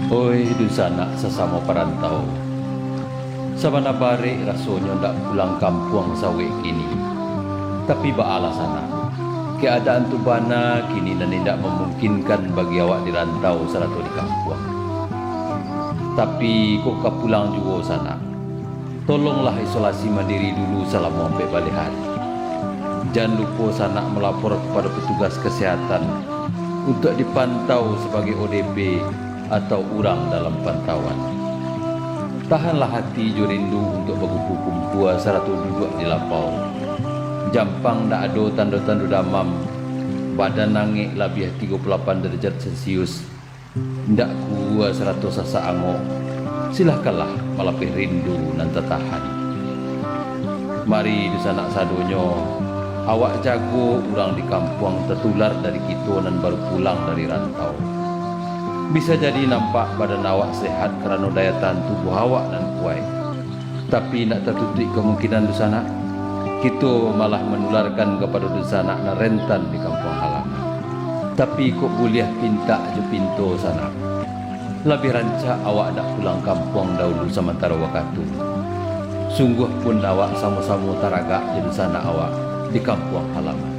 Oi dusana sesama perantau, sabana bare rasanya ndak pulang kampung sawe kini. Tapi ba alasana, keadaan tu bana kini dan tidak memungkinkan bagi awak dirantau seratu di kampung. Tapi kok ka pulang juga sana. Tolonglah isolasi mandiri dulu selama sampai balik hari. Jangan lupa sana melapor kepada petugas kesehatan untuk dipantau sebagai ODP atau orang dalam pantauan. Tahanlah hati jo rindu untuk berkumpul-kumpul seratu duduk di lapau. Jampang dak ada tanda-tanda damam, badan nangik lebih 38 derajat Celcius. Ndak kuat 100 sasa angok. Silahkanlah malapih rindu dan tertahan. Mari di sana sadonyo, awak jago orang di kampung tertular dari kita dan baru pulang dari rantau. Bisa jadi nampak badan awak sehat kerana daya tahan tubuh awak dan kuat. Tapi nak tertutup kemungkinan di sana, kita malah menularkan kepada di sana dan rentan di kampung halaman. Tapi kok boleh pinta je pintu sana. Lebih rancak awak nak pulang kampung dahulu sementara waktu. Sungguh pun awak sama-sama taragak jadi sana awak di kampung halaman.